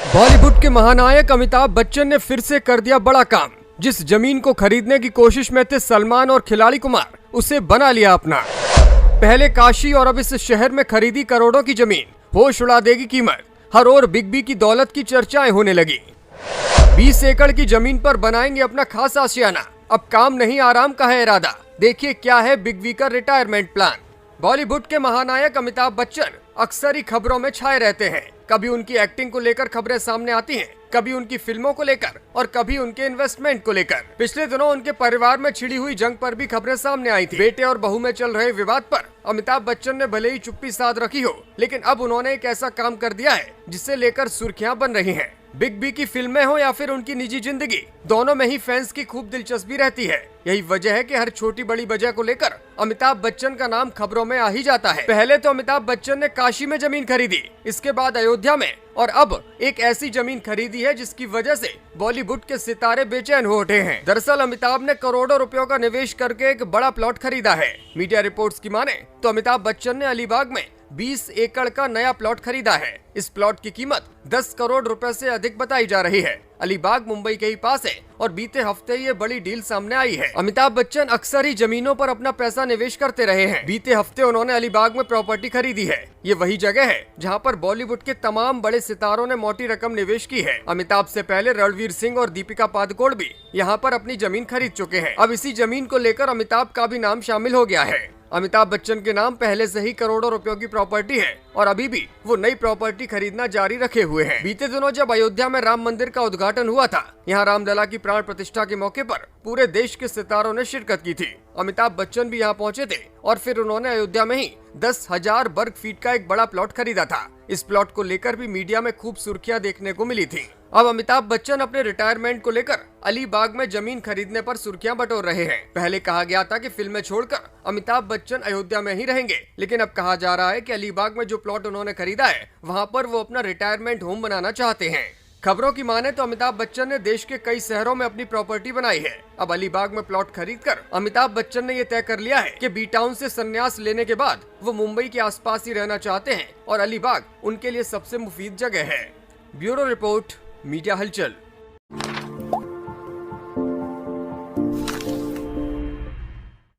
बॉलीवुड के महानायक अमिताभ बच्चन ने फिर से कर दिया बड़ा काम। जिस जमीन को खरीदने की कोशिश में थे सलमान और खिलाड़ी कुमार, उसे बना लिया अपना। पहले काशी और अब इस शहर में खरीदी करोड़ों की जमीन, होश उड़ा देगी कीमत। हर ओर बिग बी की दौलत की चर्चाएं होने लगी। 20 एकड़ की जमीन पर बनाएंगे अपना खास आशियाना। अब काम नहीं आराम का है इरादा। देखिए क्या है बिग बी का रिटायरमेंट प्लान। बॉलीवुड के महानायक अमिताभ बच्चन अक्सर ही खबरों में छाए रहते हैं। कभी उनकी एक्टिंग को लेकर खबरें सामने आती हैं, कभी उनकी फिल्मों को लेकर और कभी उनके इन्वेस्टमेंट को लेकर। पिछले दिनों उनके परिवार में छिड़ी हुई जंग पर भी खबरें सामने आई थी। बेटे और बहू में चल रहे विवाद पर अमिताभ बच्चन ने भले ही चुप्पी साध रखी हो, लेकिन अब उन्होंने एक ऐसा काम कर दिया है जिसे लेकर सुर्खियां बन रही हैं। बिग बी की फिल्में हो या फिर उनकी निजी जिंदगी, दोनों में ही फैंस की खूब दिलचस्पी रहती है। यही वजह है कि हर छोटी बड़ी वजह को लेकर अमिताभ बच्चन का नाम खबरों में आ ही जाता है। पहले तो अमिताभ बच्चन ने काशी में जमीन खरीदी, इसके बाद अयोध्या में, और अब एक ऐसी जमीन खरीदी है जिसकी वजह से बॉलीवुड के सितारे बेचैन हो उठे हैं। दरअसल अमिताभ ने करोड़ों रुपयों का निवेश करके एक बड़ा प्लॉट खरीदा है। मीडिया रिपोर्ट्स की माने तो अमिताभ बच्चन ने अलीबाग में 20 एकड़ का नया प्लॉट खरीदा है। इस प्लॉट की कीमत 10 करोड़ रुपए से अधिक बताई जा रही है। अलीबाग मुंबई के ही पास है और बीते हफ्ते ये बड़ी डील सामने आई है। अमिताभ बच्चन अक्सर ही जमीनों पर अपना पैसा निवेश करते रहे हैं। बीते हफ्ते उन्होंने अलीबाग में प्रॉपर्टी खरीदी है। ये वही जगह है जहां पर बॉलीवुड के तमाम बड़े सितारों ने मोटी रकम निवेश की है। अमिताभ से पहले रणवीर सिंह और दीपिका पादुकोण भी यहाँ पर अपनी जमीन खरीद चुके हैं। अब इसी जमीन को लेकर अमिताभ का भी नाम शामिल हो गया है। अमिताभ बच्चन के नाम पहले से ही करोड़ों रुपयों की प्रॉपर्टी है और अभी भी वो नई प्रॉपर्टी खरीदना जारी रखे हुए हैं। बीते दिनों जब अयोध्या में राम मंदिर का उद्घाटन हुआ था, यहाँ रामलला की प्राण प्रतिष्ठा के मौके पर पूरे देश के सितारों ने शिरकत की थी। अमिताभ बच्चन भी यहाँ पहुँचे थे और फिर उन्होंने अयोध्या में ही 10,000 वर्ग फीट का एक बड़ा प्लॉट खरीदा था। इस प्लॉट को लेकर भी मीडिया में खूब सुर्खियां देखने को मिली थी। अब अमिताभ बच्चन अपने रिटायरमेंट को लेकर अलीबाग में जमीन खरीदने पर सुर्खियां बटोर रहे हैं। पहले कहा गया था कि फिल्में छोड़कर अमिताभ बच्चन अयोध्या में ही रहेंगे, लेकिन अब कहा जा रहा है कि अलीबाग में जो प्लॉट उन्होंने खरीदा है, वहां पर वो अपना रिटायरमेंट होम बनाना चाहते हैं। खबरों की माने तो अमिताभ बच्चन ने देश के कई शहरों में अपनी प्रॉपर्टी बनाई है। अब अलीबाग में प्लॉट खरीदकर अमिताभ बच्चन ने ये तय कर लिया है कि बी टाउन से संन्यास लेने के बाद वो मुंबई के आसपास ही रहना चाहते हैं और अलीबाग उनके लिए सबसे मुफीद जगह है। ब्यूरो रिपोर्ट, मीडिया हलचल।